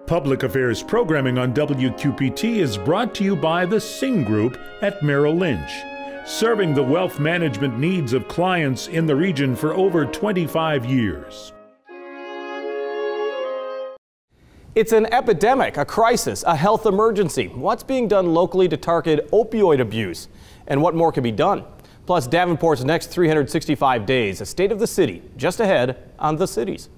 Public Affairs programming on WQPT is brought to you by the Singh Group at Merrill Lynch, serving the wealth management needs of clients in the region for over 25 years. It's an epidemic, a crisis, a health emergency. What's being done locally to target opioid abuse? And what more can be done? Plus, Davenport's next 365 days, a state of the city, just ahead on The Cities.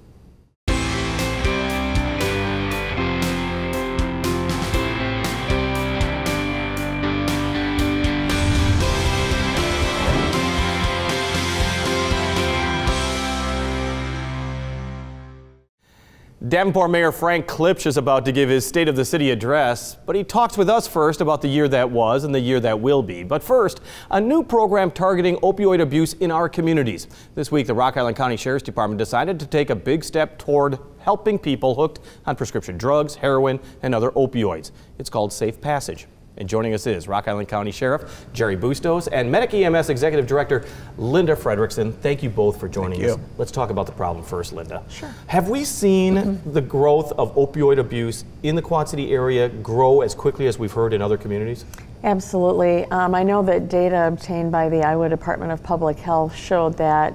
Davenport Mayor Frank Klipsch is about to give his State of the City address, but he talks with us first about the year that was and the year that will be. But first, a new program targeting opioid abuse in our communities. This week, the Rock Island County Sheriff's Department decided to take a big step toward helping people hooked on prescription drugs, heroin, and other opioids. It's called Safe Passage. And joining us is Rock Island County Sheriff Jerry Bustos and Medic EMS Executive Director Linda Frederickson. Thank you both for joining us. Let's talk about the problem first, Linda. Sure. Have we seen the growth of opioid abuse in the Quad City area grow as quickly as we've heard in other communities? Absolutely. I know that data obtained by the Iowa Department of Public Health showed that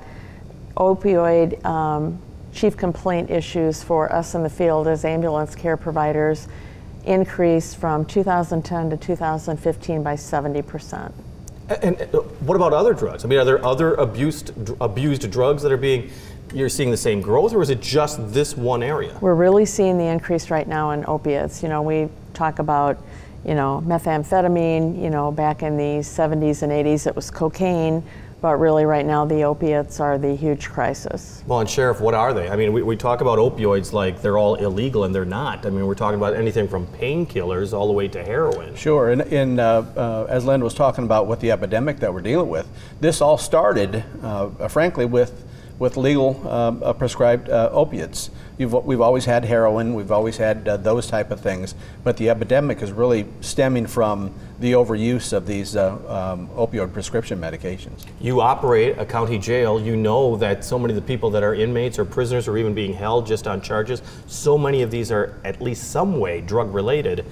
opioid chief complaint issues for us in the field as ambulance care providers increased from 2010 to 2015 by 70%. And what about other drugs? I mean, are there other abused drugs that are you're seeing the same growth, or is it just this one area? We're really seeing the increase right now in opiates. You know, we talk about, methamphetamine, back in the 70s and 80s it was cocaine. But really right now the opiates are the huge crisis. Well, and Sheriff, what are they? I mean, we talk about opioids like they're all illegal, and they're not. I mean, we're talking about anything from painkillers all the way to heroin. Sure, and as Linda was talking about with the epidemic that we're dealing with, this all started, frankly, with legal prescribed opiates. We've always had heroin, we've always had those type of things, but the epidemic is really stemming from the overuse of these opioid prescription medications. You operate a county jail. You know that so many of the people that are inmates or prisoners or even being held just on charges, so many of these are at least some way drug related.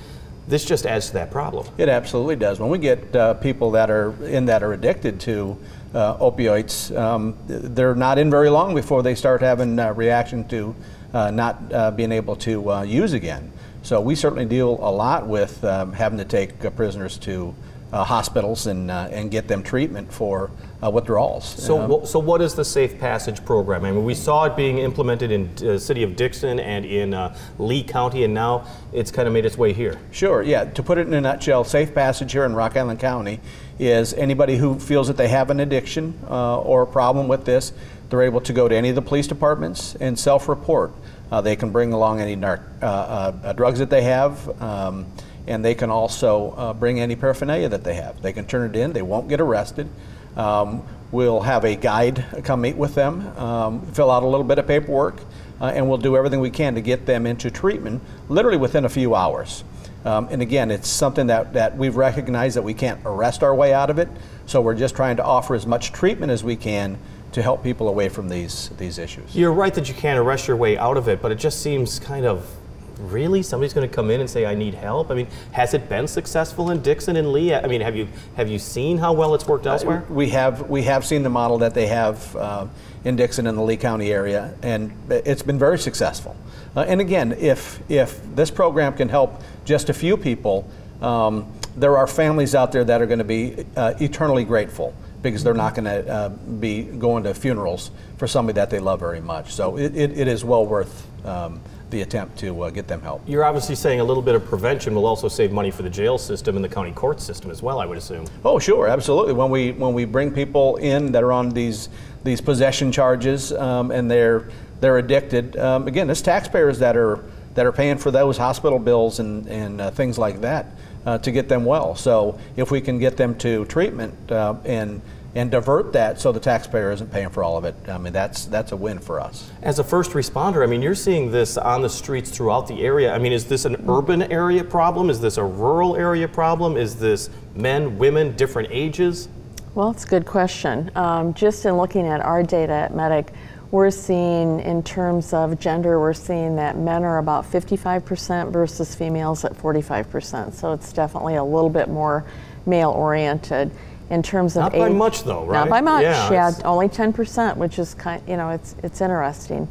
This just adds to that problem. It absolutely does. When we get people that are addicted to opioids, they're not in very long before they start having reaction to not being able to use again. So we certainly deal a lot with having to take prisoners to hospitals and get them treatment for withdrawals. So what is the Safe Passage program? I mean, we saw it being implemented in the city of Dixon and in Lee County, and now it's kind of made its way here. Sure, yeah. To put it in a nutshell, Safe Passage here in Rock Island County is anybody who feels that they have an addiction or a problem with this, they're able to go to any of the police departments and self-report. They can bring along any drugs that they have, and they can also bring any paraphernalia that they have. They can turn it in, they won't get arrested. We'll have a guide come meet with them, fill out a little bit of paperwork, and we'll do everything we can to get them into treatment literally within a few hours. And again, it's something that we've recognized that we can't arrest our way out of it, so we're just trying to offer as much treatment as we can to help people away from these issues. You're right that you can't arrest your way out of it, but it just seems kind of, really? Somebody's going to come in and say, I need help? I mean, has it been successful in Dixon and Lee? I mean, have you seen how well it's worked elsewhere? We have seen the model that they have in Dixon and the Lee County area, and it's been very successful. And again, if this program can help just a few people, there are families out there that are going to be eternally grateful, because they're not going to be going to funerals for somebody that they love very much. So it is well worth the attempt to get them help. You're obviously saying a little bit of prevention will also save money for the jail system and the county court system as well, I would assume. Oh, sure, absolutely. When we bring people in that are on these possession charges and they're addicted, again, it's taxpayers that are paying for those hospital bills and things like that to get them well. So if we can get them to treatment and divert that so the taxpayer isn't paying for all of it, I mean, that's a win for us. As a first responder, I mean, you're seeing this on the streets throughout the area. I mean, is this an urban area problem? Is this a rural area problem? Is this men, women, different ages? Well, it's a good question. Just in looking at our data at Medic, we're seeing, in terms of gender, we're seeing that men are about 55% versus females at 45%. So it's definitely a little bit more male-oriented. In terms of not age, by much though, right? Not by much. Yeah, it's only 10%, which is it's interesting.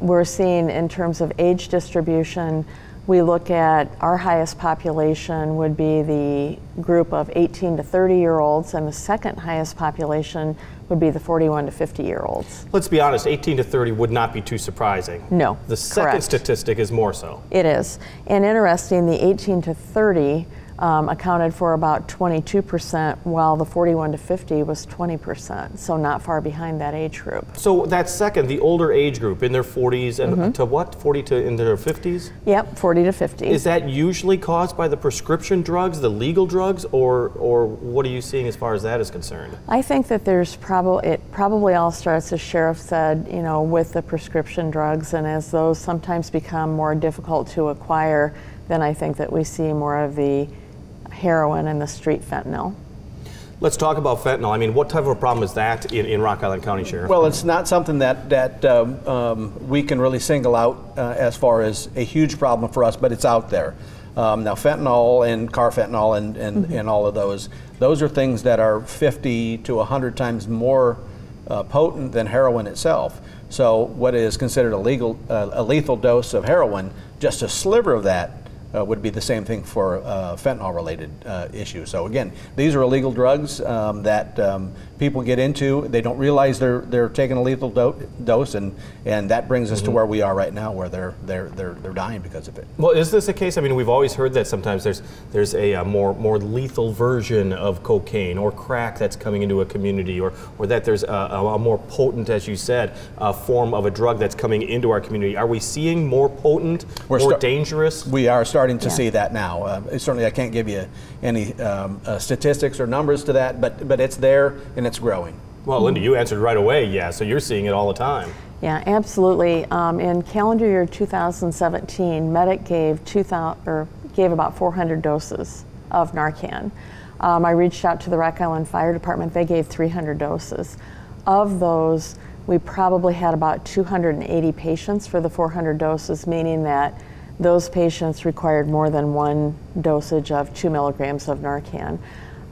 We're seeing in terms of age distribution, we look at our highest population would be the group of 18 to 30-year-olds, and the second highest population would be the 41 to 50-year-olds. Let's be honest, 18 to 30 would not be too surprising. No, the second correct. statistic is more so. It is. And interesting, the 18 to 30 accounted for about 22%, while the 41 to 50 was 20%, so not far behind that age group. So that second, the older age group, in their 40s and to what? 40 to into their 50s? Yep, 40 to 50. Is that usually caused by the prescription drugs, the legal drugs, or what are you seeing as far as that is concerned? I think that it probably all starts, as Sheriff said, with the prescription drugs, and as those sometimes become more difficult to acquire, then I think that we see more of the heroin and the street fentanyl. Let's talk about fentanyl. I mean, what type of a problem is that in Rock Island County, Sheriff? Well, it's not something that we can really single out as far as a huge problem for us, but it's out there. Now, fentanyl and carfentanil and all of those are things that are 50 to 100 times more potent than heroin itself. So what is considered a lethal dose of heroin, just a sliver of that would be the same thing for fentanyl-related issues. So again, these are illegal drugs that people get into. They don't realize they're taking a lethal dose, and that brings us to where we are right now, where they're dying because of it. Well, is this a case? I mean, we've always heard that sometimes there's a more lethal version of cocaine or crack that's coming into a community, or that there's a more potent, as you said, form of a drug that's coming into our community. Are we seeing more potent, more dangerous? We are starting to see that now. Certainly, I can't give you any statistics or numbers to that, but it's there and it's growing. Well, Linda, you answered right away. Yeah, so you're seeing it all the time. Yeah, absolutely. In calendar year 2017, Medic gave about 400 doses of Narcan. I reached out to the Rock Island Fire Department. They gave 300 doses. Of those, we probably had about 280 patients for the 400 doses, meaning that those patients required more than one dosage of 2 milligrams of Narcan.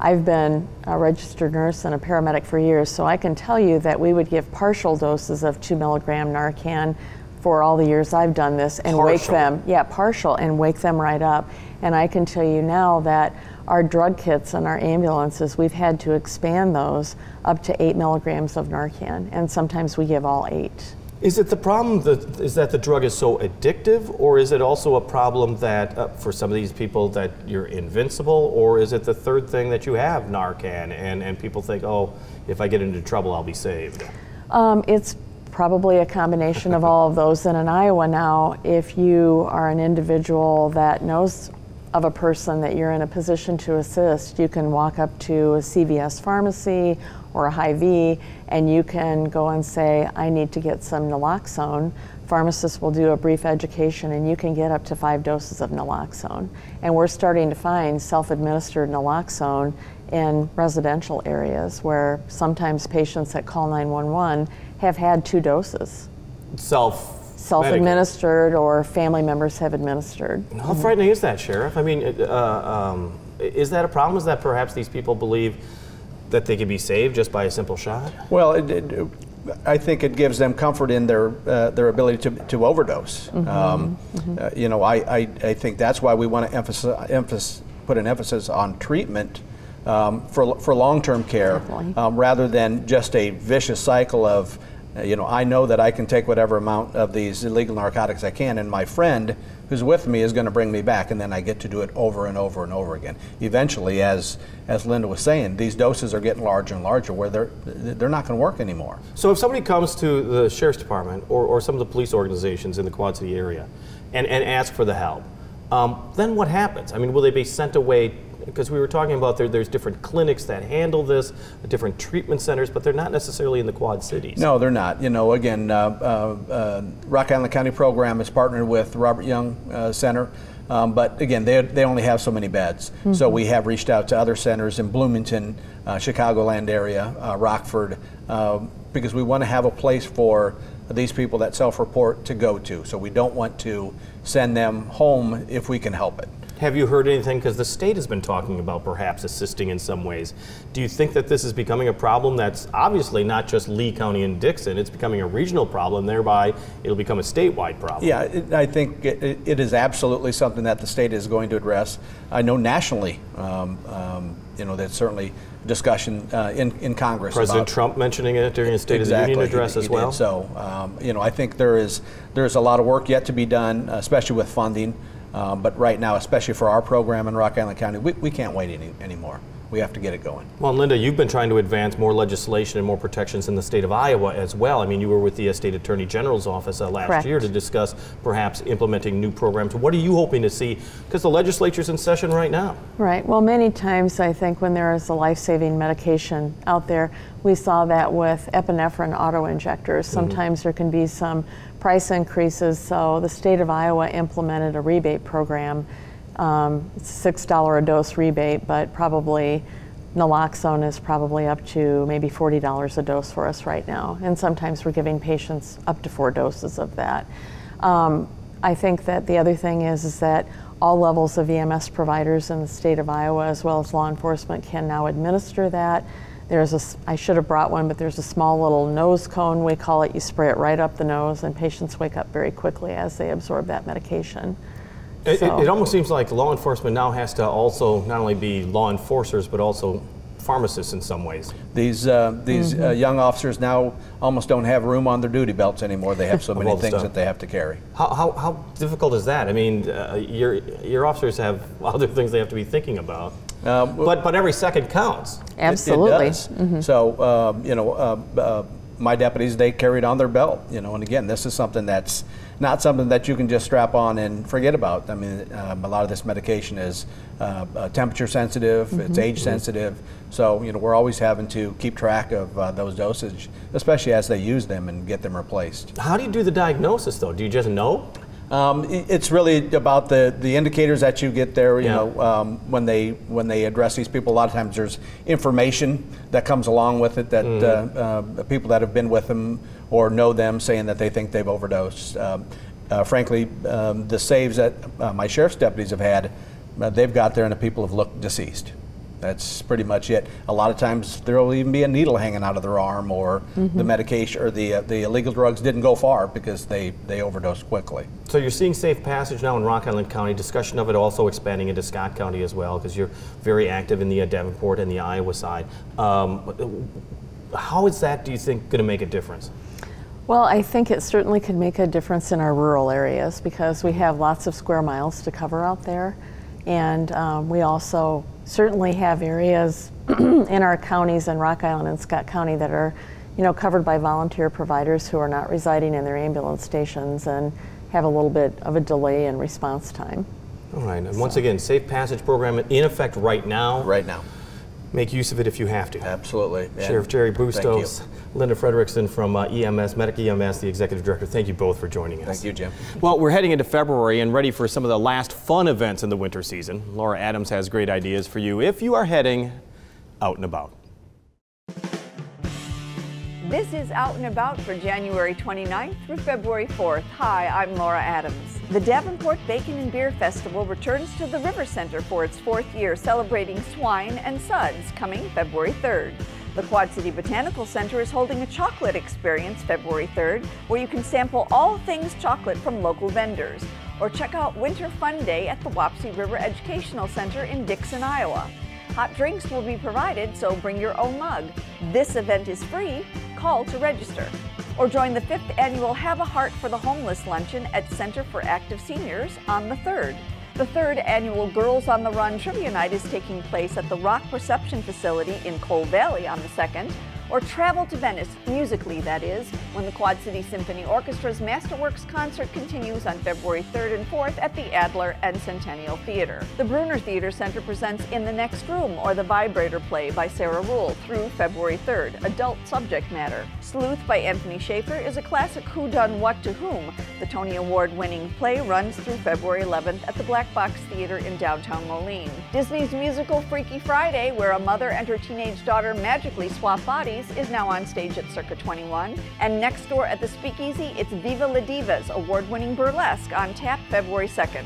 I've been a registered nurse and a paramedic for years, so I can tell you that we would give partial doses of 2 milligram Narcan for all the years I've done this and wake them, partial, and wake them right up. And I can tell you now that our drug kits and our ambulances, we've had to expand those up to 8 milligrams of Narcan, and sometimes we give all 8. Is it the problem that the drug is so addictive, or is it also a problem that for some of these people that you're invincible, or is it the third thing that you have Narcan and people think, oh, if I get into trouble, I'll be saved? It's probably a combination of all of those. And in Iowa now, if you are an individual that knows of a person that you're in a position to assist, you can walk up to a CVS pharmacy or a Hy-Vee and you can go and say, I need to get some naloxone. Pharmacists will do a brief education and you can get up to 5 doses of naloxone. And we're starting to find self-administered naloxone in residential areas where sometimes patients that call 911 have had 2 doses. Self-administered or family members have administered. How frightening is that, Sheriff? I mean, is that a problem? Is that perhaps these people believe that they can be saved just by a simple shot? Well, I think it gives them comfort in their ability to overdose. You know, I think that's why we want to put an emphasis on treatment for long-term care rather than just a vicious cycle of, you know, I know that I can take whatever amount of these illegal narcotics I can, and my friend who's with me is going to bring me back, and then I get to do it over and over and over again. Eventually, as Linda was saying, these doses are getting larger and larger where they're not going to work anymore. So if somebody comes to the Sheriff's Department or some of the police organizations in the Quad City area and ask for the help, then what happens? I mean, will they be sent away? Because we were talking about there's different clinics that handle this, different treatment centers, but they're not necessarily in the Quad Cities. No, they're not. You know, again, Rock Island County Program is partnered with Robert Young Center, but again, they only have so many beds. So we have reached out to other centers in Bloomington, Chicagoland area, Rockford, because we want to have a place for these people that self-report to go to. So we don't want to send them home if we can help it. Have you heard anything, because the state has been talking about perhaps assisting in some ways. Do you think that this is becoming a problem that's obviously not just Lee County and Dixon, it's becoming a regional problem, thereby it'll become a statewide problem? Yeah, I think it is absolutely something that the state is going to address. I know nationally, there's certainly discussion in Congress. President Trump mentioning it during his State of the Union address as well? So, I think there's a lot of work yet to be done, especially with funding. But right now, especially for our program in Rock Island County, we can't wait anymore. We have to get it going. Well, Linda, you've been trying to advance more legislation and more protections in the state of Iowa as well. I mean, you were with the State Attorney General's office last Correct. year to discuss perhaps implementing new programs. What are you hoping to see? Because the legislature's in session right now. Right. Well, many times I think when there is a life-saving medication out there, we saw that with epinephrine auto-injectors. Sometimes there can be some price increases, so the state of Iowa implemented a rebate program. It's a $6 a dose rebate, but probably naloxone is probably up to maybe $40 a dose for us right now. And sometimes we're giving patients up to 4 doses of that. I think that the other thing is that all levels of EMS providers in the state of Iowa, as well as law enforcement, can now administer that. I should have brought one, but there's a small little nose cone, we call it. You spray it right up the nose, and patients wake up very quickly as they absorb that medication. It almost seems like law enforcement now has to also not only be law enforcers, but also pharmacists in some ways. These young officers now almost don't have room on their duty belts anymore. They have so many things that they have to carry. How difficult is that? I mean, your officers have other things they have to be thinking about. But every second counts. Absolutely. It does. So my deputies, they carried on their belt. And again, this is something that's not something that you can just strap on and forget about. I mean, a lot of this medication is temperature sensitive, it's age sensitive. So we're always having to keep track of those dosage, especially as they use them and get them replaced. How do you do the diagnosis, though? Do you just know? It's really about the indicators that you get there. When they address these people, a lot of times there's information that comes along with it that people that have been with them or know them saying that they think they've overdosed. Frankly, the saves that my sheriff's deputies have had, they've got there and the people have looked deceased. That's pretty much it. A lot of times there will even be a needle hanging out of their arm, or the medication or the illegal drugs didn't go far because they overdosed quickly. So you're seeing safe passage now in Rock Island County, discussion of it also expanding into Scott County as well, because you're very active in the Davenport and the Iowa side. How is that, do you think, going to make a difference? Well, I think it certainly could make a difference in our rural areas because we have lots of square miles to cover out there. And we also certainly have areas in our counties in Rock Island and Scott County that are, covered by volunteer providers who are not residing in their ambulance stations and have a little bit of a delay in response time. All right, and once again, Safe Passage program in effect right now. Right now. Make use of it if you have to. Absolutely. Sheriff Jerry Bustos, Linda Frederickson from Medic EMS, the Executive Director, thank you both for joining us. Thank you, Jim. Well, we're heading into February and ready for some of the last fun events in the winter season. Laura Adams has great ideas for you if you are heading out and about. This is Out and About for January 29th through February 4th. Hi, I'm Laura Adams. The Davenport Bacon and Beer Festival returns to the River Center for its 4th year, celebrating swine and suds, coming February 3rd. The Quad City Botanical Center is holding a chocolate experience February 3rd, where you can sample all things chocolate from local vendors. Or check out Winter Fun Day at the Wapsie River Educational Center in Dixon, Iowa. Hot drinks will be provided, so bring your own mug. This event is free. Call to register. Or join the 5th annual Have a Heart for the Homeless Luncheon at Center for Active Seniors on the 3rd. The 3rd annual Girls on the Run Trivia Night is taking place at the Rock Reception Facility in Coal Valley on the 2nd. Or travel to Venice, musically that is, when the Quad City Symphony Orchestra's Masterworks concert continues on February 3rd and 4th at the Adler and Centennial Theater. The Bruner Theater Center presents In the Next Room, or The Vibrator Play by Sarah Rule, through February 3rd, adult subject matter. Sleuth by Anthony Schaefer is a classic Who Done What to Whom. The Tony Award-winning play runs through February 11th at the Black Box Theater in downtown Moline. Disney's musical Freaky Friday, where a mother and her teenage daughter magically swap bodies, Parties is now on stage at Circa 21. And next door at the Speakeasy, it's Viva La Divas, award-winning burlesque, on tap February 2nd.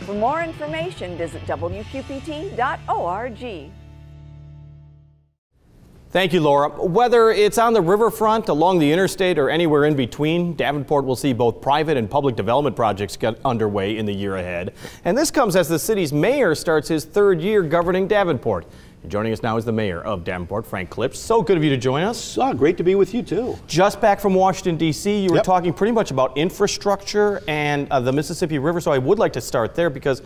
For more information, visit WQPT.org. Thank you, Laura. Whether it's on the riverfront, along the interstate, or anywhere in between, Davenport will see both private and public development projects get underway in the year ahead. And this comes as the city's mayor starts his third year governing Davenport. And joining us now is the mayor of Davenport, Frank Klipsch. So good of you to join us. Oh, great to be with you, too. Just back from Washington, D.C., you were talking pretty much about infrastructure and the Mississippi River, so I would like to start there because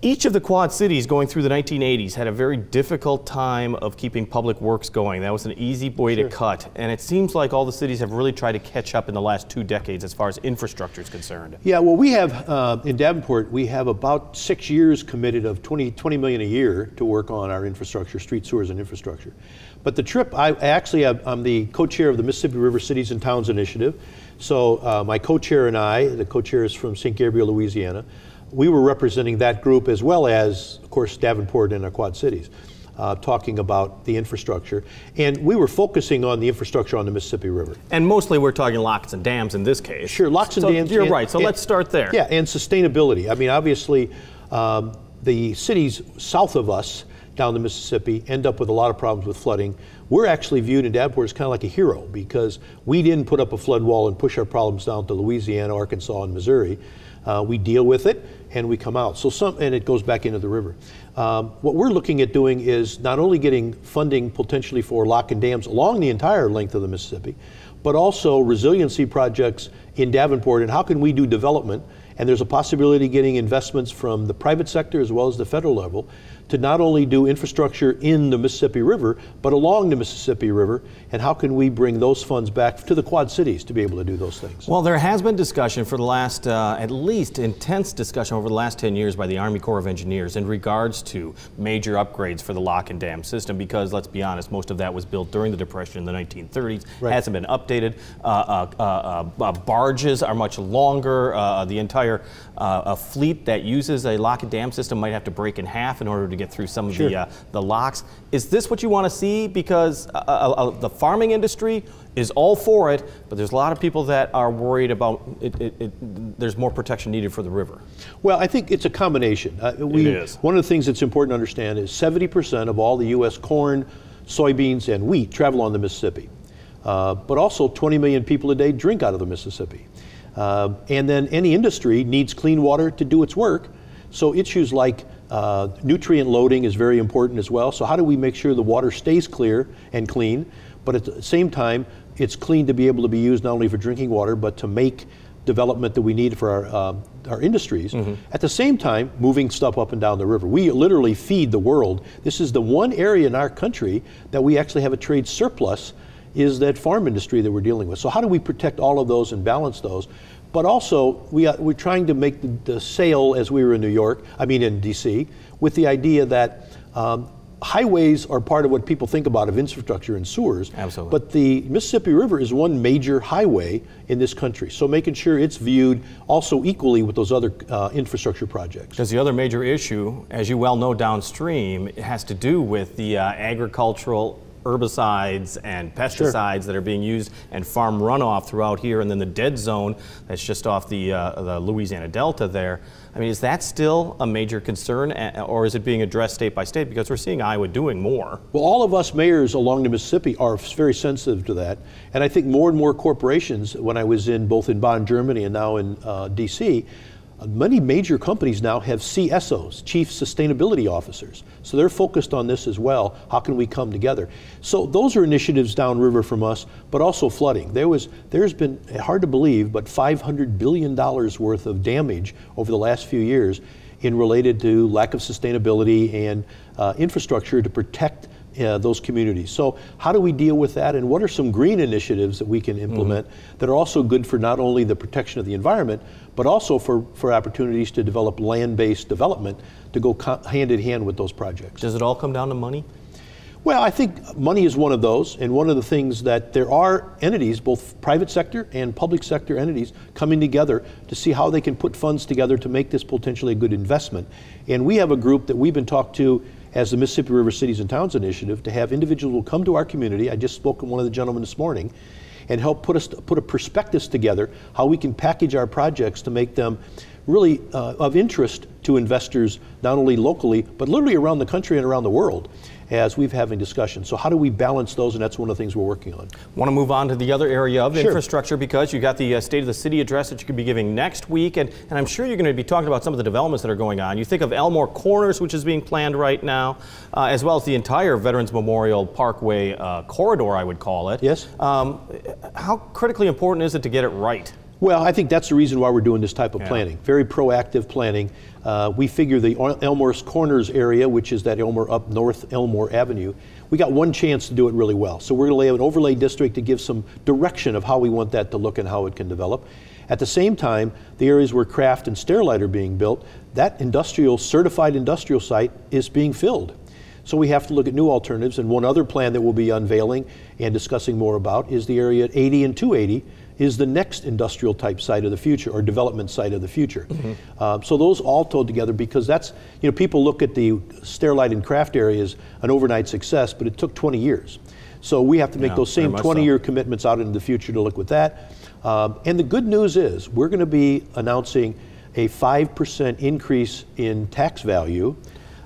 each of the Quad Cities going through the 1980s had a very difficult time of keeping public works going. That was an easy way to cut. And it seems like all the cities have really tried to catch up in the last 2 decades as far as infrastructure is concerned. Yeah, well, we have, in Davenport, we have about 6 years committed of $20 million a year to work on our infrastructure, street sewers and infrastructure. But the trip, I'm the co-chair of the Mississippi River Cities and Towns Initiative. So my co-chair and I, the co-chair is from St. Gabriel, Louisiana. We were representing that group as well as, of course, Davenport and our Quad Cities, talking about the infrastructure. And we were focusing on the infrastructure on the Mississippi River. And mostly we're talking locks and dams in this case. Sure, locks and dams. You're right, so let's start there. Yeah, and sustainability. I mean, obviously, the cities south of us down the Mississippi end up with a lot of problems with flooding. We're actually viewed in Davenport as kind of like a hero because we didn't put up a flood wall and push our problems down to Louisiana, Arkansas, and Missouri. We deal with it and we come out. And it goes back into the river. What we're looking at doing is not only getting funding potentially for lock and dams along the entire length of the Mississippi, but also resiliency projects in Davenport and how can we do development. And there's a possibility of getting investments from the private sector as well as the federal level to not only do infrastructure in the Mississippi River, but along the Mississippi River, and how can we bring those funds back to the Quad Cities to be able to do those things? Well, there has been discussion for the last, at least intense discussion over the last 10 years by the Army Corps of Engineers in regards to major upgrades for the lock and dam system, because let's be honest, most of that was built during the Depression in the 1930s, hasn't been updated. Barges are much longer. The entire fleet that uses a lock and dam system might have to break in half in order to get through some of the locks. Is this what you want to see? Because the farming industry is all for it, but there's a lot of people that are worried about there's more protection needed for the river. Well, I think it's a combination. It is. One of the things that's important to understand is 70% of all the U.S. corn, soybeans, and wheat travel on the Mississippi. But also 20 million people a day drink out of the Mississippi. And then any industry needs clean water to do its work. So issues like nutrient loading is very important as well. So how do we make sure the water stays clear and clean, but at the same time, it's clean to be able to be used not only for drinking water, but to make development that we need for our industries. At the same time, moving stuff up and down the river. We literally feed the world. This is the one area in our country that we actually have a trade surplus, is that farm industry that we're dealing with. So how do we protect all of those and balance those? But also, we're trying to make the sale, as we were in in DC, with the idea that highways are part of what people think about of infrastructure and sewers. Absolutely. But the Mississippi River is one major highway in this country. So making sure it's viewed also equally with those other infrastructure projects. Because the other major issue, as you well know downstream, it has to do with the agricultural herbicides and pesticides that are being used and farm runoff throughout here, and then the dead zone that's just off the Louisiana Delta there. I mean, is that still a major concern, or is it being addressed state by state? Because we're seeing Iowa doing more. Well, all of us mayors along the Mississippi are very sensitive to that, and I think more and more corporations, when I was both in Bonn, Germany, and now in DC, many major companies now have CSOs, Chief Sustainability Officers. So they're focused on this as well. How can we come together? So those are initiatives downriver from us, but also flooding. There's been, hard to believe, but $500 billion worth of damage over the last few years related to lack of sustainability and infrastructure to protect those communities. So how do we deal with that, and what are some green initiatives that we can implement that are also good for not only the protection of the environment, but also for opportunities to develop land-based development to go hand in hand with those projects? Does it all come down to money? Well, I think money is one of those, and one of the things that there are entities, both private sector and public sector entities, coming together to see how they can put funds together to make this potentially a good investment. And we have a group that we've been talking to as the Mississippi River Cities and Towns Initiative to have individuals who come to our community. I just spoke with one of the gentlemen this morning, and help put a prospectus together how we can package our projects to make them really of interest to investors, not only locally, but literally around the country and around the world, as we've having discussions. So how do we balance those? And that's one of the things we're working on. Want to move on to the other area of Sure. infrastructure, because you got the State of the City address that you could be giving next week, and I'm sure you're going to be talking about some of the developments that are going on. You think of Elmore Corners, which is being planned right now, as well as the entire Veterans Memorial Parkway corridor, I would call it. Yes. How critically important is it to get it right? Well, I think that's the reason why we're doing this type of planning. Very proactive planning. We figure the Elmore Corners area, which is that Elmore up North Elmore Avenue, we got one chance to do it really well. So we're going to lay out an overlay district to give some direction of how we want that to look and how it can develop. At the same time, the areas where Kraft and Sterilite are being built, that certified industrial site is being filled. So we have to look at new alternatives. And one other plan that we'll be unveiling and discussing more about is the area at 80 and 280 is the next industrial type site of the future, or development site of the future. So those all told together, because that's, people look at the Sterilite and Kraft area as an overnight success, but it took 20 years. So we have to make those same 20-year commitments out into the future to look with that. And the good news is we're going to be announcing a 5% increase in tax value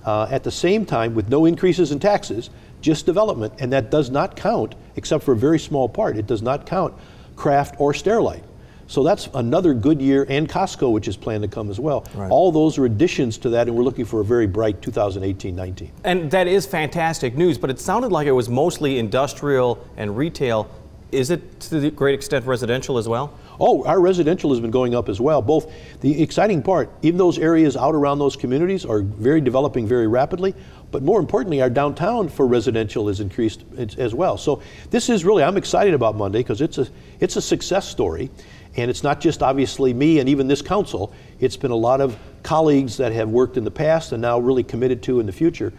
at the same time, with no increases in taxes, just development, and that does not count, except for a very small part, it does not count Kraft or Sterilite. So that's another good year, and Costco, which is planned to come as well. Right. All those are additions to that, and we're looking for a very bright 2018-19. And that is fantastic news, but it sounded like it was mostly industrial and retail. Is it to the great extent residential as well? Oh, our residential has been going up as well. Both, the exciting part, even those areas out around those communities are developing very rapidly, but more importantly, our downtown for residential is increased as well. So this is really, I'm excited about Monday because it's a success story. And it's not just obviously me and even this council, it's been a lot of colleagues that have worked in the past and now really committed to in the future.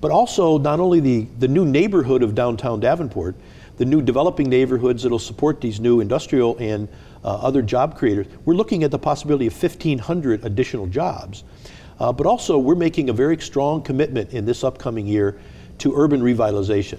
But also not only the new neighborhood of downtown Davenport, the new developing neighborhoods that'll support these new industrial and other job creators. We're looking at the possibility of 1,500 additional jobs. But also we're making a very strong commitment in this upcoming year to urban revitalization.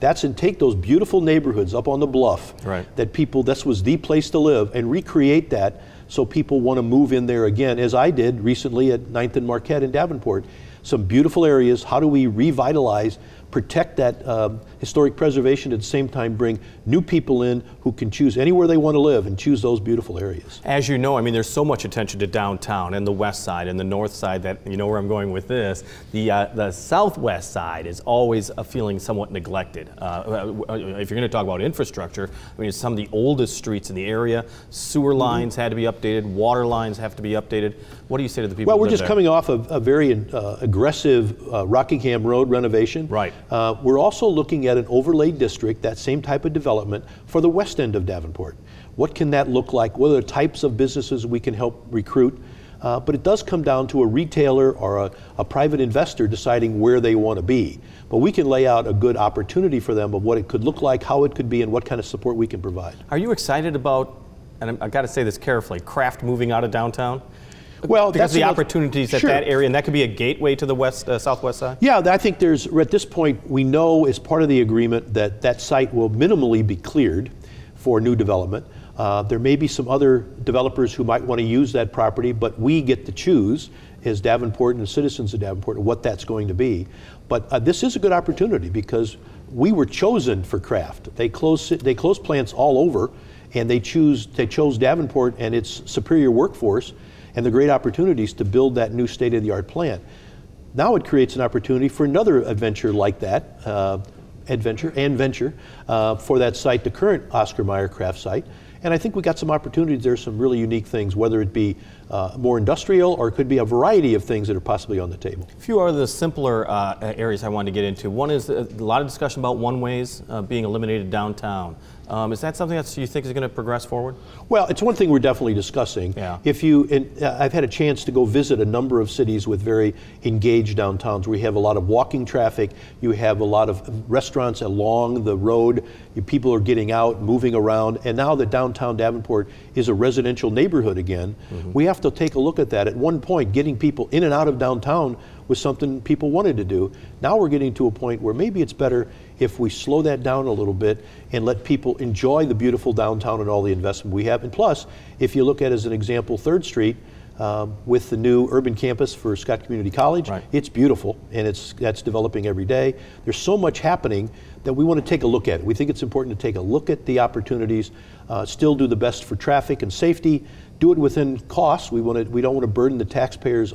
That's in take those beautiful neighborhoods up on the bluff, right, that this was the place to live, and recreate that so people want to move in there again, as I did recently at 9th and Marquette in Davenport. Some beautiful areas. How do we revitalize, protect that historic preservation, at the same time bring new people in who can choose anywhere they want to live and choose those beautiful areas? As you know, I mean, there's so much attention to downtown and the west side and the north side that, you know where I'm going with this, the southwest side is always feeling somewhat neglected. If you're going to talk about infrastructure, I mean, some of the oldest streets in the area, sewer lines had to be updated, water lines have to be updated. What do you say to the people? Well, we're just coming off of a very aggressive Rockingham Road renovation. Right. We're also looking at an overlay district, that same type of development, for the west end of Davenport. What can that look like? What are the types of businesses we can help recruit? But it does come down to a retailer or a private investor deciding where they want to be. But we can lay out a good opportunity for them of what it could look like, how it could be, and what kind of support we can provide. Are you excited about, and I've got to say this carefully, Kraft moving out of downtown? Well, because that's the opportunities at sure. that area, and that could be a gateway to the west, southwest side? Yeah, I think at this point, we know as part of the agreement that that site will minimally be cleared for new development. There may be some other developers who might want to use that property, but we get to choose as Davenport and the citizens of Davenport what that's going to be. But this is a good opportunity because we were chosen for Kraft. They closed plants all over, and they chose Davenport and its superior workforce and the great opportunities to build that new state-of-the-art plant. Now it creates an opportunity for another adventure like that, for that site, the current Oscar Mayer Kraft site. And I think we got some opportunities there, some really unique things, whether it be more industrial or it could be a variety of things that are possibly on the table. A few are the simpler areas I wanted to get into. One is a lot of discussion about one-ways being eliminated downtown. Is that something that you think is going to progress forward? Well, it's one thing we're definitely discussing. Yeah. I've had a chance to go visit a number of cities with very engaged downtowns where you have a lot of walking traffic, you have a lot of restaurants along the road, people are getting out, moving around, and now that downtown Davenport is a residential neighborhood again, we have to take a look at that. At one point, getting people in and out of downtown was something people wanted to do. Now we're getting to a point where maybe it's better if we slow that down a little bit and let people enjoy the beautiful downtown and all the investment we have. And plus, if you look at, as an example, 3rd Street, with the new urban campus for Scott Community College. Right. It's beautiful, and that's developing every day. There's so much happening that we want to take a look at it. We think it's important to take a look at the opportunities, still do the best for traffic and safety, do it within costs. We don't want to burden the taxpayers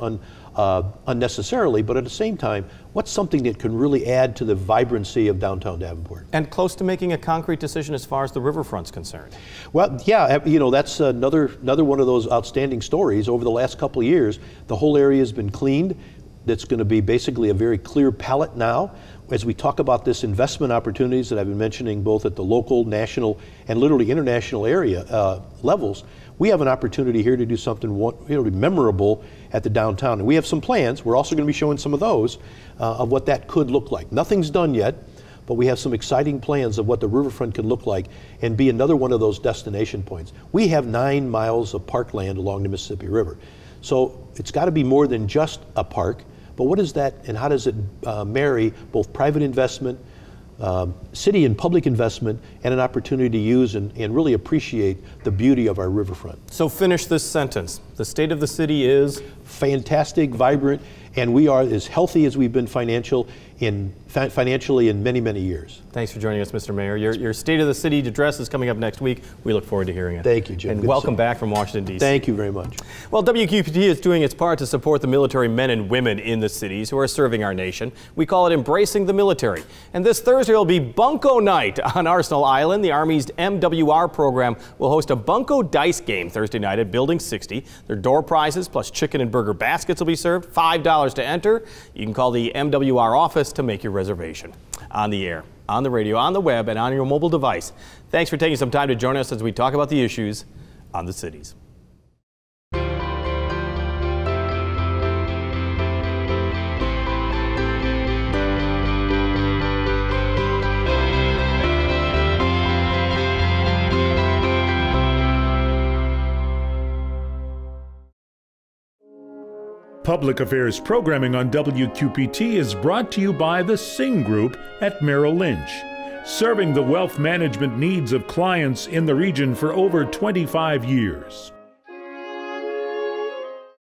unnecessarily, but at the same time, what's something that can really add to the vibrancy of downtown Davenport? And close to making a concrete decision as far as the riverfront's concerned. Well, yeah, that's another one of those outstanding stories. Over the last couple of years, the whole area has been cleaned. That's going to be basically a very clear palette now. As we talk about this investment opportunities that I've been mentioning both at the local, national, and literally international area levels, we have an opportunity here to do something memorable at the downtown. And we have some plans. We're also going to be showing some of those of what that could look like. Nothing's done yet, but we have some exciting plans of what the riverfront can look like and be another one of those destination points. We have 9 miles of parkland along the Mississippi River. So it's got to be more than just a park. But what is that, and how does it marry both private investment, city and public investment, and an opportunity to use and really appreciate the beauty of our riverfront? So finish this sentence. The state of the city is? Fantastic, vibrant, and we are as healthy as we've been financially in many, many years. Thanks for joining us, Mr. Mayor. Your State of the City address is coming up next week. We look forward to hearing it. Thank you, Jim. And Good welcome back from Washington, D.C. Thank you very much. Well, WQPT is doing its part to support the military men and women in the cities who are serving our nation. We call it Embracing the Military. And this Thursday will be Bunko Night on Arsenal Island. The Army's MWR program will host a Bunko Dice game Thursday night at Building 60. Their door prizes plus chicken and burger baskets will be served. $5 to enter. You can call the MWR office to make your reservation. On the air, on the radio, on the web, and on your mobile device. Thanks for taking some time to join us as we talk about the issues on the cities. Public Affairs programming on WQPT is brought to you by the Sing Group at Merrill Lynch, serving the wealth management needs of clients in the region for over 25 years.